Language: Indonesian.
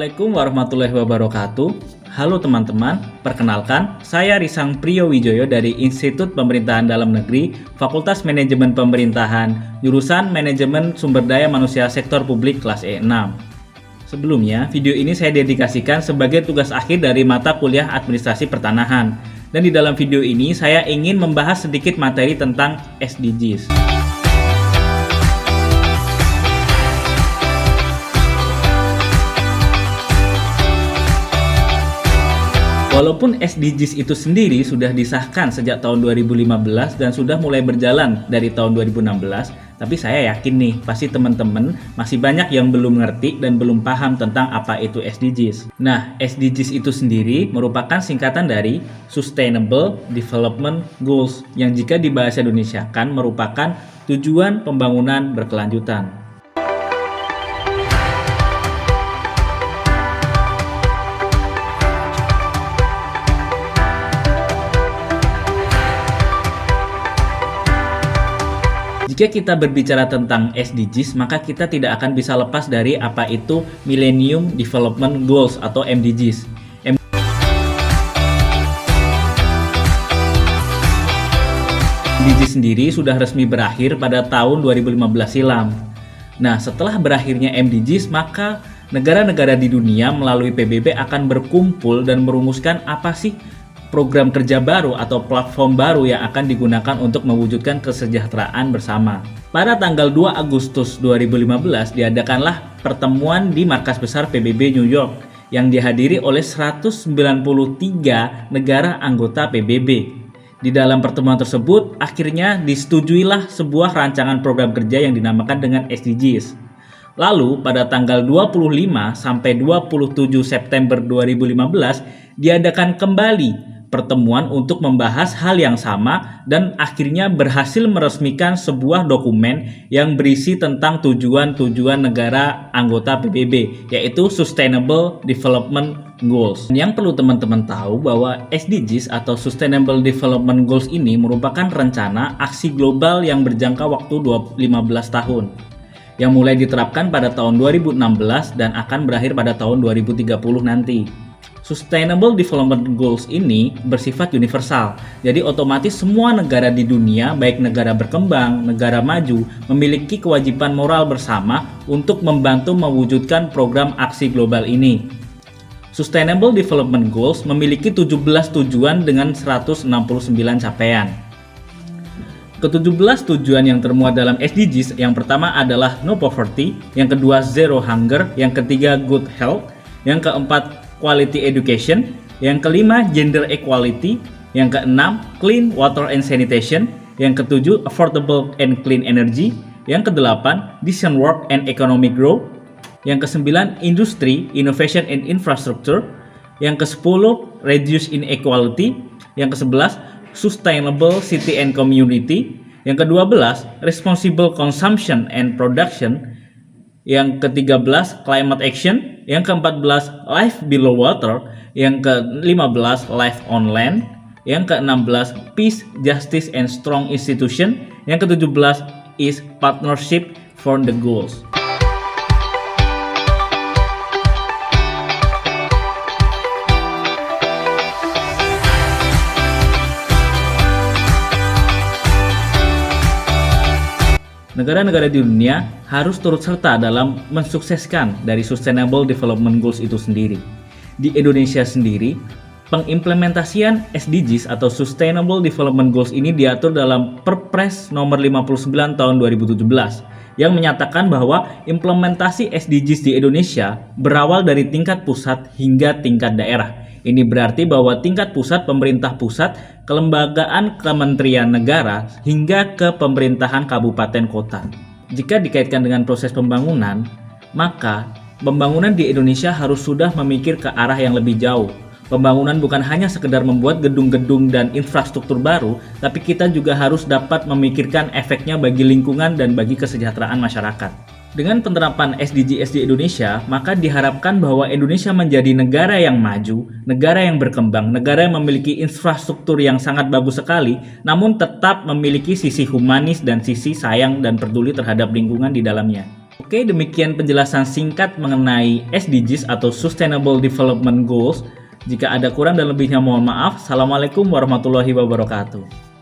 Assalamualaikum warahmatullahi wabarakatuh. Halo teman-teman, perkenalkan saya Risang Priyowijoyo dari Institut Pemerintahan Dalam Negeri, Fakultas Manajemen Pemerintahan, jurusan Manajemen Sumber Daya Manusia Sektor Publik kelas E6. Sebelumnya, video ini saya dedikasikan sebagai tugas akhir dari mata kuliah Administrasi Pertanahan. Dan di dalam video ini saya ingin membahas sedikit materi tentang SDGs. Walaupun SDGs itu sendiri sudah disahkan sejak tahun 2015 dan sudah mulai berjalan dari tahun 2016, tapi saya yakin nih, pasti teman-teman masih banyak yang belum ngerti dan belum paham tentang apa itu SDGs. Nah, SDGs itu sendiri merupakan singkatan dari Sustainable Development Goals, yang jika di bahasa Indonesiakan merupakan tujuan pembangunan berkelanjutan. Jika kita berbicara tentang SDGs, maka kita tidak akan bisa lepas dari apa itu Millennium Development Goals atau MDGs. MDGs sendiri sudah resmi berakhir pada tahun 2015 silam. Nah, setelah berakhirnya MDGs, maka negara-negara di dunia melalui PBB akan berkumpul dan merumuskan apa sih program kerja baru atau platform baru yang akan digunakan untuk mewujudkan kesejahteraan bersama. Pada tanggal 2 Agustus 2015 diadakanlah pertemuan di markas besar PBB New York yang dihadiri oleh 193 negara anggota PBB. Di dalam pertemuan tersebut akhirnya disetujuilah sebuah rancangan program kerja yang dinamakan dengan SDGs. Lalu pada tanggal 25 sampai 27 September 2015 diadakan kembali pertemuan untuk membahas hal yang sama dan akhirnya berhasil meresmikan sebuah dokumen yang berisi tentang tujuan-tujuan negara anggota PBB, yaitu Sustainable Development Goals. Yang perlu teman-teman tahu bahwa SDGs atau Sustainable Development Goals ini merupakan rencana aksi global yang berjangka waktu 15 tahun yang mulai diterapkan pada tahun 2016 dan akan berakhir pada tahun 2030 nanti. Sustainable Development Goals ini bersifat universal, jadi otomatis semua negara di dunia, baik negara berkembang, negara maju, memiliki kewajiban moral bersama untuk membantu mewujudkan program aksi global ini. Sustainable Development Goals memiliki 17 tujuan dengan 169 capaian. Ke-17 tujuan yang termuat dalam SDGs yang pertama adalah No Poverty, yang kedua Zero Hunger, yang ketiga Good Health, yang keempat Quality Education, yang kelima Gender Equality, yang keenam Clean Water and Sanitation, yang ketujuh Affordable and Clean Energy, yang kedelapan Decent Work and Economic Growth, yang kesembilan Industry, Innovation and Infrastructure, yang kesepuluh Reduce Inequality, yang kesebelas Sustainable City and Community, yang ke-12 Responsible Consumption and Production, yang ke-13 Climate Action, yang ke-14 Life Below Water, yang ke-15 Life on Land, yang ke-16 Peace, Justice and Strong Institution, yang ke-17 is Partnership for the Goals. Negara-negara di dunia harus turut serta dalam mensukseskan dari Sustainable Development Goals itu sendiri. Di Indonesia sendiri, pengimplementasian SDGs atau Sustainable Development Goals ini diatur dalam Perpres nomor 59 tahun 2017 yang menyatakan bahwa implementasi SDGs di Indonesia berawal dari tingkat pusat hingga tingkat daerah. Ini berarti bahwa tingkat pusat pemerintah pusat, kelembagaan kementerian negara, hingga ke pemerintahan kabupaten kota. Jika dikaitkan dengan proses pembangunan, maka pembangunan di Indonesia harus sudah memikir ke arah yang lebih jauh. Pembangunan bukan hanya sekedar membuat gedung-gedung dan infrastruktur baru, tapi kita juga harus dapat memikirkan efeknya bagi lingkungan dan bagi kesejahteraan masyarakat. Dengan penerapan SDGs di Indonesia, maka diharapkan bahwa Indonesia menjadi negara yang maju, negara yang berkembang, negara yang memiliki infrastruktur yang sangat bagus sekali, namun tetap memiliki sisi humanis dan sisi sayang dan peduli terhadap lingkungan di dalamnya. Oke, demikian penjelasan singkat mengenai SDGs atau Sustainable Development Goals. Jika ada kurang dan lebihnya mohon maaf. Assalamualaikum warahmatullahi wabarakatuh.